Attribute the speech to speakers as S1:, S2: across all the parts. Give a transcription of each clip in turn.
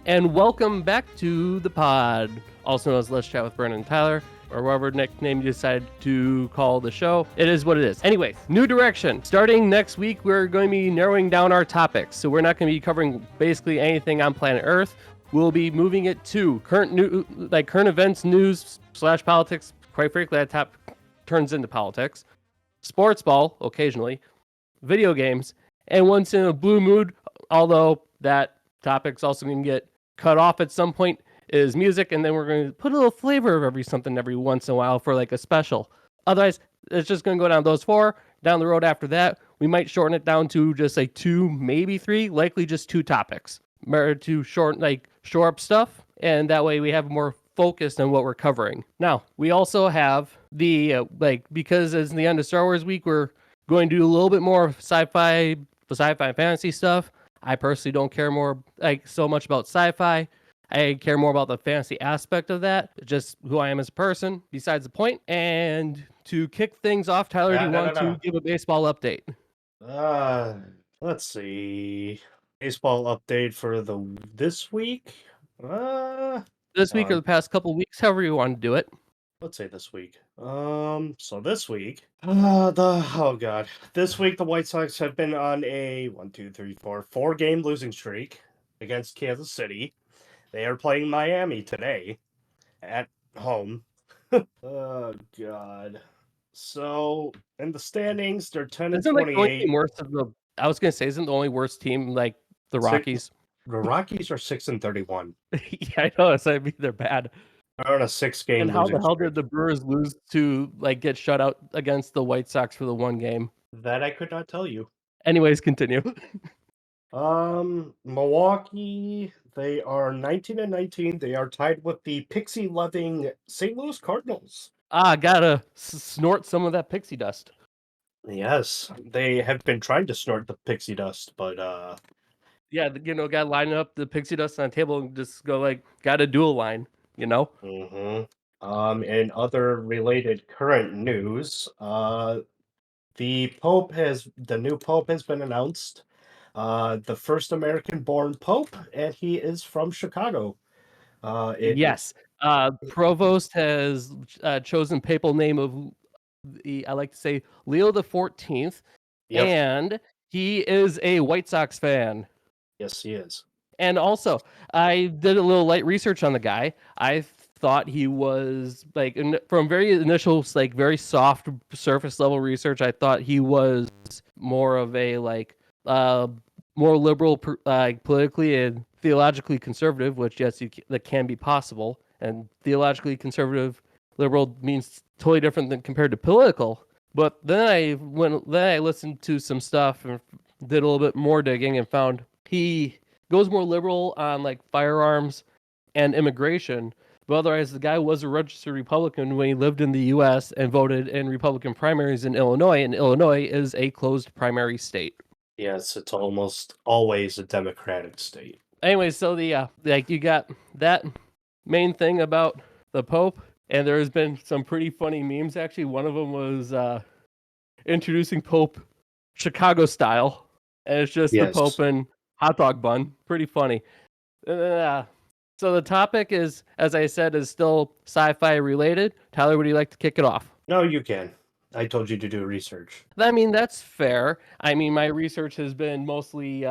S1: and welcome back to the pod, also known as Let's Chat with Brennan and Tyler, or whatever nickname you decide to call the show. It is what it is. Anyway, new direction. Starting next week, we're going to be narrowing down our topics. So we're not going to be covering basically anything on planet Earth. We'll be moving it to current events, news / politics. Quite frankly, that top turns into politics. Sportsball, occasionally. Video games. And once in a blue mood, although that topic's also going to get cut off at some point, is music, and then we're going to put a little flavor of every once in a while for like a special. Otherwise, it's just going to go down those four. Down the road after that, we might shorten it down to just like two, maybe three, likely just two topics to shore up stuff, and that way we have more focus on what we're covering. Now, we also have the because it's the end of Star Wars week, we're going to do a little bit more sci-fi fantasy stuff. I personally don't care so much about sci-fi. I care more about the fantasy aspect of that, just who I am as a person, besides the point. And to kick things off, Tyler, do you want to give a baseball update?
S2: Let's see. Baseball update for this week?
S1: This week or the past couple weeks, however you want to do it.
S2: Let's say this week. So this week, this week the White Sox have been on a 4-game losing streak against Kansas City. They are playing Miami today at home. Oh God. So in the standings, they're 10-28.
S1: I was gonna say, isn't the only worst team like the Rockies?
S2: The Rockies are 6-31.
S1: Yeah, I know. So I mean, they're bad.
S2: They're on a 6-game.
S1: And how the hell did the Brewers lose to get shut out against the White Sox for the one game?
S2: That I could not tell you.
S1: Anyways, continue.
S2: Milwaukee, they are 19-19. They are tied with the pixie-loving St. Louis Cardinals.
S1: Gotta snort some of that pixie dust.
S2: Yes, they have been trying to snort the pixie dust, but
S1: yeah, gotta line up the pixie dust on the table and just go gotta dual line,
S2: Mm-hmm. In other related current news, the new pope has been announced. The first American-born pope, and he is from Chicago.
S1: Yes. Provost has chosen papal name of I like to say Leo the 14th, and he is a White Sox fan.
S2: Yes, he is.
S1: And also, I did a little light research on the guy. I thought he was from very initial, very soft surface level research. I thought he was more of a more liberal, politically and theologically conservative, which yes, that can be possible. And theologically conservative, liberal means totally different than compared to political. But then I listened to some stuff and did a little bit more digging and found he goes more liberal on firearms and immigration. But otherwise, the guy was a registered Republican when he lived in the U.S. and voted in Republican primaries in Illinois, and Illinois is a closed primary state.
S2: Yes, it's almost always a Democratic state.
S1: Anyway, so you got that main thing about the Pope, and there has been some pretty funny memes. Actually, one of them was introducing Pope Chicago style, and it's just the Pope and hot dog bun. Pretty funny. So the topic is, as I said, is still sci-fi related. Tyler, would you like to kick it off?
S2: No, you can. I told you to do research.
S1: I mean, that's fair. I mean, my research has been mostly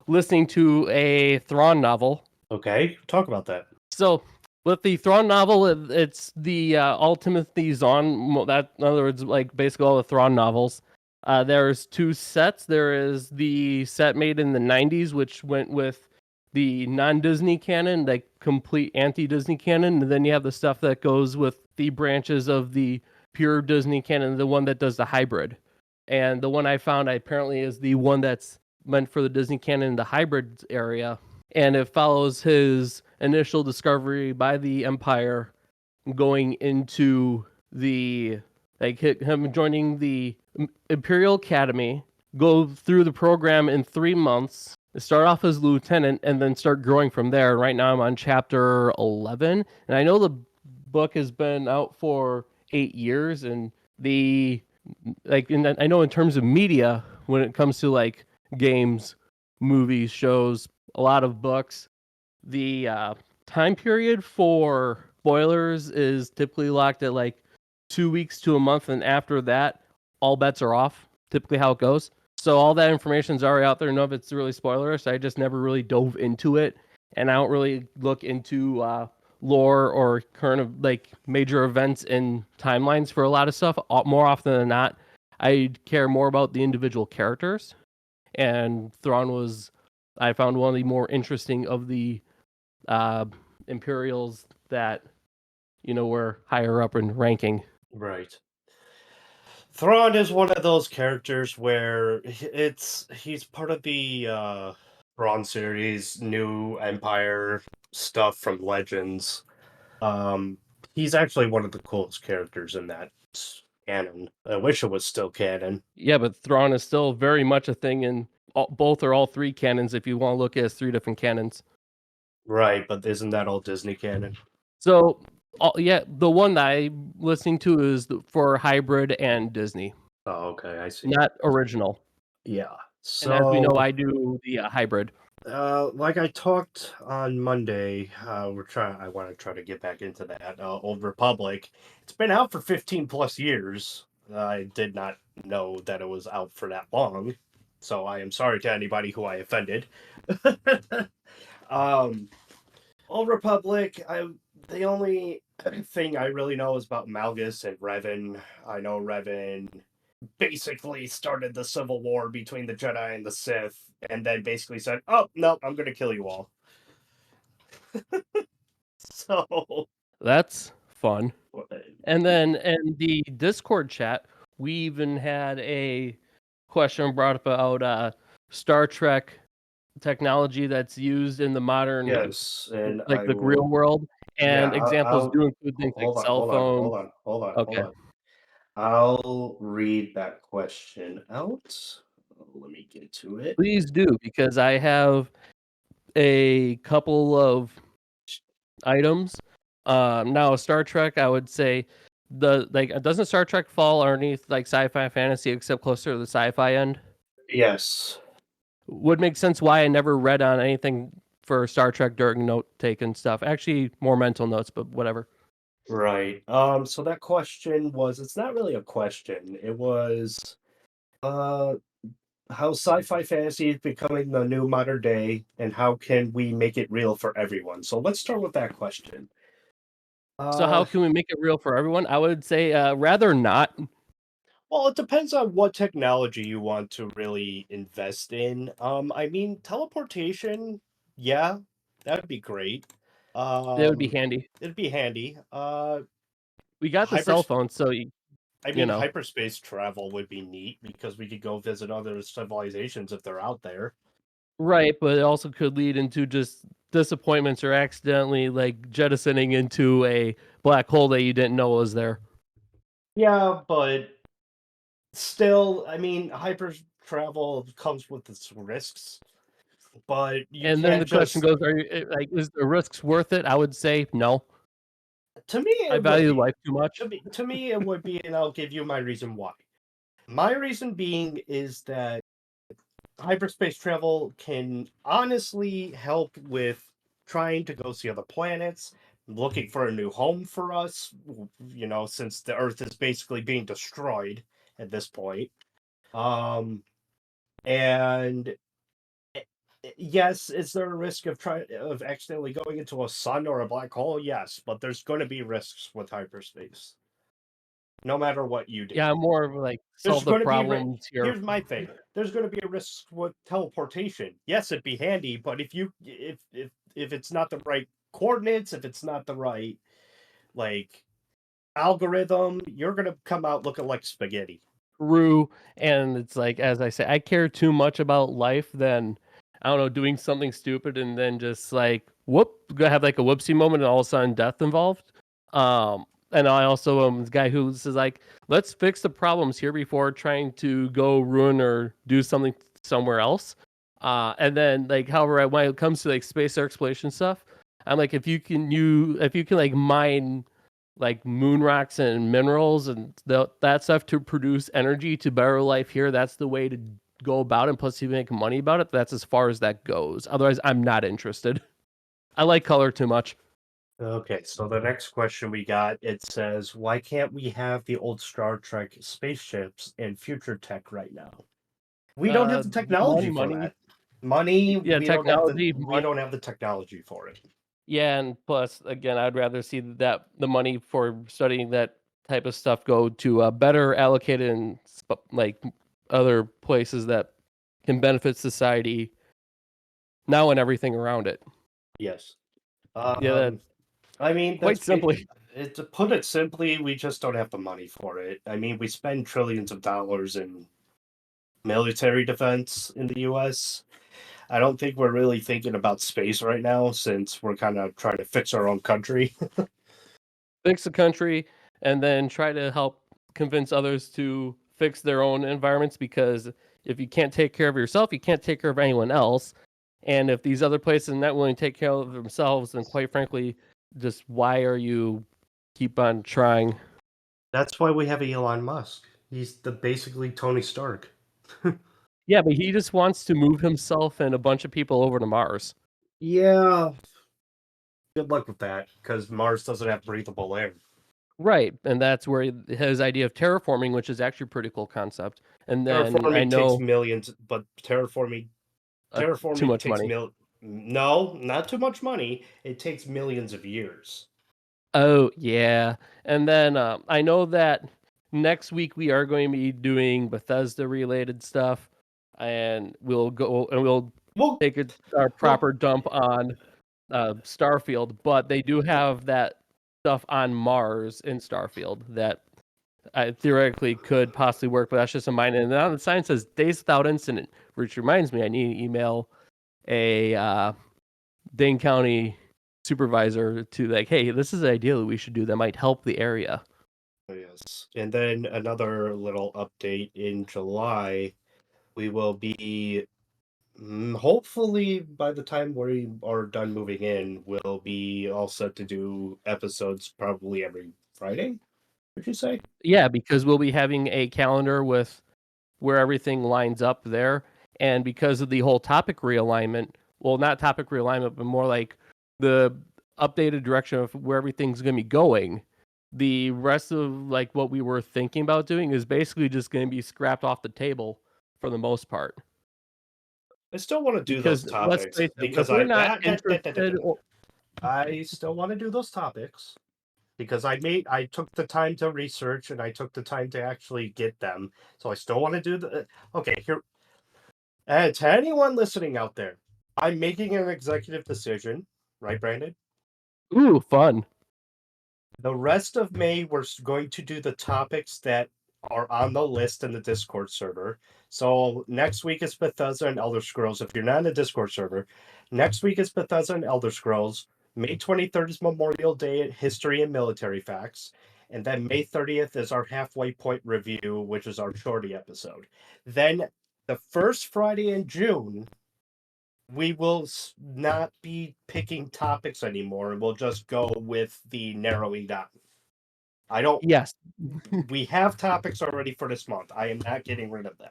S1: listening to a Thrawn novel.
S2: Okay, talk about that.
S1: So with the Thrawn novel, it's the Ultimate Zahn. That, in other words, basically all the Thrawn novels. There's two sets. There is the set made in the 90s, which went with the non-Disney canon, complete anti-Disney canon, and then you have the stuff that goes with the branches of the pure Disney canon, the one that does the hybrid. And the one I found apparently is the one that's meant for the Disney canon, the hybrid area, and it follows his initial discovery by the Empire, going into the him joining the Imperial Academy, go through the program in 3 months, start off as lieutenant, and then start growing from there. Right now I'm on chapter 11, and I know the book has been out for 8 years, and I know in terms of media, when it comes to games, movies, shows, a lot of books, the time period for spoilers is typically locked at like 2 weeks to a month, and after that, all bets are off. Typically, how it goes. So all that information's already out there. None of it's really spoilers. I just never really dove into it, and I don't really look into lore or current of like major events and timelines for a lot of stuff. More often than not, I care more about the individual characters. And Thrawn was, I found, one of the more interesting of the uh, Imperials that were higher up in ranking.
S2: Right. Thrawn is one of those characters where he's part of the Thrawn series, New Empire stuff from Legends. Um, he's actually one of the coolest characters in that canon. I wish it was still canon.
S1: Yeah, but Thrawn is still very much a thing in both or all three canons. If you want to look at it as three different canons.
S2: Right, but isn't that all Disney canon?
S1: So, yeah, the one that I'm listening to is for hybrid and Disney,
S2: Oh, okay, I see.
S1: not original.
S2: Yeah.
S1: And as we know,
S2: So,
S1: I do the hybrid.
S2: like I talked on Monday, I want to try to get back into that. Old Republic. It's been out for 15 plus years. I did not know that it was out for that long, so I am sorry to anybody who I offended. um, Old Republic. The only thing I really know is about Malgus and Revan. I know Revan basically started the civil war between the Jedi and the Sith, and then basically said, "Oh no, I'm going to kill you all." So
S1: That's fun. And then in the Discord chat, we even had a question brought up about Star Trek technology that's used in the modern,
S2: yes, and
S1: like
S2: I
S1: the real
S2: will.
S1: world,
S2: Yeah,
S1: and examples do include things like
S2: hold on,
S1: cell
S2: hold on,
S1: phone.
S2: hold on, hold on, hold
S1: Okay,
S2: on. I'll read that question out. Let me get to it.
S1: please do, because I have a couple of items. Now Star Trek, I would say doesn't Star Trek fall underneath like sci-fi fantasy except closer to the sci-fi end?
S2: Yes.
S1: Would make sense why I never read on anything for Star Trek during note taking stuff. Actually, more mental notes, but whatever.
S2: Right. So that question was, it's not really a question. It was uh how sci-fi fantasy is becoming the new modern day and how can we make it real for everyone. So let's start with that question.
S1: So how
S2: Uh
S1: can we make it real for everyone? I would say rather not.
S2: well, it depends on what technology you want to really invest in. I mean, teleportation, yeah, that would be great.
S1: It would be
S2: Um
S1: handy.
S2: it'd be handy.
S1: We got the
S2: Hyper
S1: cell phone, so
S2: I
S1: you
S2: mean,
S1: know.
S2: hyperspace travel would be neat because we could go visit other civilizations if they're out there.
S1: Right, but it also could lead into just disappointments or accidentally like jettisoning into a black hole that you didn't know was there.
S2: Yeah, but still, I mean, hyper travel comes with its risks, but you
S1: And then
S2: can't
S1: the question
S2: just.
S1: goes, like, is the risks worth it? I would say no.
S2: To me,
S1: I
S2: it would
S1: value
S2: be.
S1: life too much.
S2: To me, it would be, and I'll give you my reason why. My reason being is that hyperspace travel can honestly help with trying to go see other planets, looking for a new home for us, since the Earth is basically being destroyed at this point. Um, and yes, is there a risk of accidentally going into a sun or a black hole? Yes, but there's going to be risks with hyperspace, no matter what you do.
S1: Yeah, I'm more of like
S2: There's
S1: solve the
S2: going to be
S1: problems here.
S2: here's my thing. There's going to be a risk with teleportation. Yes, it'd be handy, but if it's not the right coordinates, if it's not the right like algorithm, you're going to come out looking like spaghetti.
S1: Through, and it's like, as I say, I care too much about life than, I don't know, doing something stupid and then just like go have like a whoopsie moment and all of a sudden death involved. And I also am this guy who says like, let's fix the problems here before trying to go ruin or do something somewhere else. And then like, however, when it comes to like space exploration stuff, I'm like, if you can like mine like moon rocks and minerals and that stuff to produce energy to better life here, that's the way to go about it. And plus, you make money about it. That's as far as that goes. Otherwise, I'm not interested. I like color too much.
S2: Okay, so the next question we got, it says, why can't we have the old Star Trek spaceships in future tech right now? We don't have the technology for
S1: Money.
S2: that. Money,
S1: Yeah, technology.
S2: we don't have the technology for it.
S1: Yeah, and plus, again, I'd rather see that the money for studying that type of stuff go to better allocated in like other places that can benefit society now and everything around it.
S2: Yes.
S1: Yeah, that
S2: I mean,
S1: quite simply.
S2: to put it simply, we just don't have the money for it. I mean, we spend trillions of dollars in military defense in the US. I don't think we're really thinking about space right now since we're kind of trying to fix our own country.
S1: Fix the country and then try to help convince others to fix their own environments because if you can't take care of yourself, you can't take care of anyone else. And if these other places are not willing to take care of themselves, then quite frankly, just why are you keep on trying?
S2: That's why we have Elon Musk. He's the basically Tony Stark.
S1: Yeah, but he just wants to move himself and a bunch of people over to Mars.
S2: Yeah. Good luck with that, because Mars doesn't have breathable air.
S1: Right, and that's where his idea of terraforming, which is actually a pretty cool concept. And then I
S2: Terraforming takes
S1: know
S2: millions, but
S1: too
S2: terraforming
S1: much
S2: takes
S1: money.
S2: no, not too much money. It takes millions of years.
S1: Oh, yeah. And then I know that next week we are going to be doing Bethesda related stuff and we'll
S2: Well,
S1: take our
S2: well,
S1: proper dump on Starfield, but they do have that stuff on Mars in Starfield that I theoretically could possibly work, but that's just a minor. And then on the sign says days without incident, which reminds me I need to email a Dane County supervisor to like, hey, this is an idea that we should do that might help the area.
S2: yes. And then another little update in July, we will be hopefully by the time we are done moving in, we'll be all set to do episodes probably every Friday, would you say?
S1: Yeah, because we'll be having a calendar with where everything lines up there. And because of the whole topic realignment, well, not topic realignment, but more like the updated direction of where everything's going to be going, the rest of like what we were thinking about doing is basically just going to be scrapped off the table for the most part.
S2: I still want to do those
S1: Because let's
S2: topics
S1: face it, if
S2: because
S1: we're not interested,
S2: I still want to do those topics because I took the time to research and I took the time to actually get them. So I still want to do the okay, here and to anyone listening out there, I'm making an executive decision, right, Brandon?
S1: ooh, fun.
S2: The rest of May, we're going to do the topics that are on the list in the Discord server. So next week is Bethesda and Elder Scrolls. If you're not in the Discord server, next week is Bethesda and Elder Scrolls. May 23rd is Memorial Day, History and Military Facts. And then May 30th is our halfway point review, which is our shorty episode. Then the first Friday in June, we will not be picking topics anymore and we'll just go with the narrowing down. I don't,
S1: Yes.
S2: we have topics already for this month. I am not getting rid of them.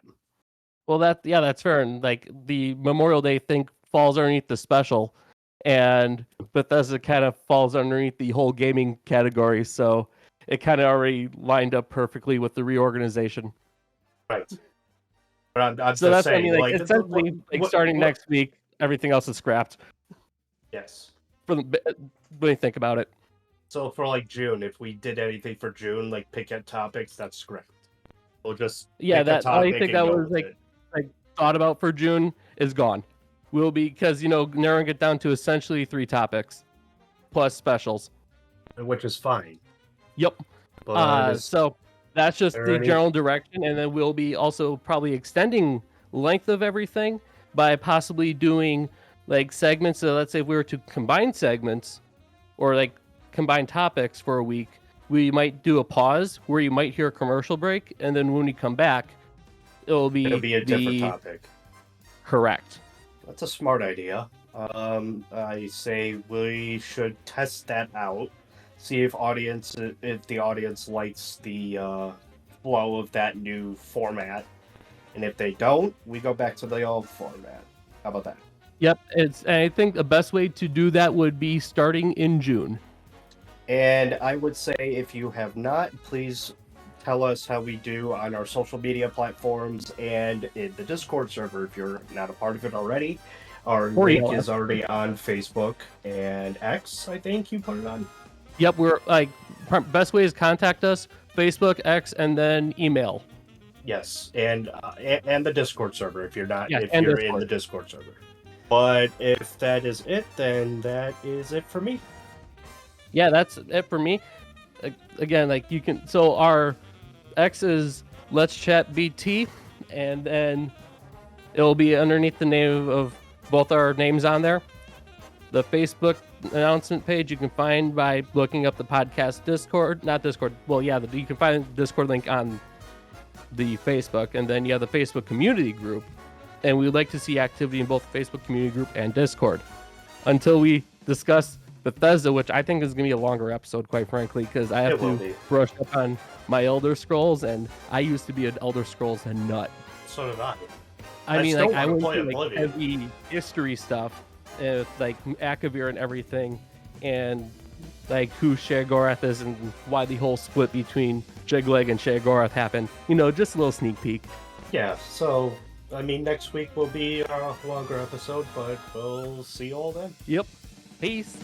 S1: Well, that's fair. And like the Memorial Day thing falls underneath the special, and Bethesda kind of falls underneath the whole gaming category. So it kind of already lined up perfectly with the reorganization.
S2: Right. But I'm
S1: So
S2: just
S1: that's what I mean.
S2: saying,
S1: Like
S2: like,
S1: essentially, like starting next week, everything else is scrapped.
S2: yes.
S1: For the when you think about it.
S2: So for like June, if we did anything for June, like pick at topics, that's correct. We'll just
S1: Yeah,
S2: pick a
S1: that
S2: topic
S1: anything
S2: and
S1: that
S2: go
S1: was
S2: with it.
S1: like thought about for June is gone. Will be because narrowing it down to essentially 3 topics plus specials.
S2: Which is fine.
S1: Yep.
S2: But is
S1: So that's just
S2: there
S1: the
S2: any
S1: general direction, and then we'll be also probably extending length of everything by possibly doing like segments. So let's say if we were to combine segments or like combine topics for a week, we might do a pause where you might hear a commercial break, and then when we come back, it'll
S2: it'll
S1: be
S2: be a different
S1: the
S2: topic.
S1: correct.
S2: That's a smart idea. I say we should test that out. See if the audience likes the flow of that new format, and if they don't, we go back to the old format. How about that?
S1: Yep, I think the best way to do that would be starting in June.
S2: And I would say if you have not, please tell us how we do on our social media platforms and in the Discord server if you're not a part of it already. Our
S1: Or
S2: link
S1: email us.
S2: is already on Facebook and X, I think you put it on.
S1: Yep, we're like best way is contact us, Facebook, X, and then email.
S2: Yes, and the Discord server if you're not
S1: Yes,
S2: if
S1: and
S2: you're in
S1: Discord.
S2: the Discord server. But if that is it, then that is it for me.
S1: Yeah, that's it for me. Again, like you can. So our X is Let's Chat BT, and then it'll be underneath the name of both our names on there. The Facebook announcement page you can find by looking up the podcast Discord, not Discord. Well, yeah, you can find the Discord link on the Facebook, and then you have the Facebook community group. And we would like to see activity in both the Facebook community group and Discord. Until we discuss Bethesda, which I think is going to be a longer episode, quite frankly, because I have to brush up on my Elder Scrolls, and I used to be an Elder Scrolls nut.
S2: So did I.
S1: I mean, like I went
S2: play
S1: through like heavy history stuff, like Akavir and everything, and like who Sheogorath is and why the whole split between Jigleg and Sheogorath happened. You know, just a little sneak peek.
S2: Yeah, so I mean, next week will be a longer episode, but we'll see you all then.
S1: Yep. Peace.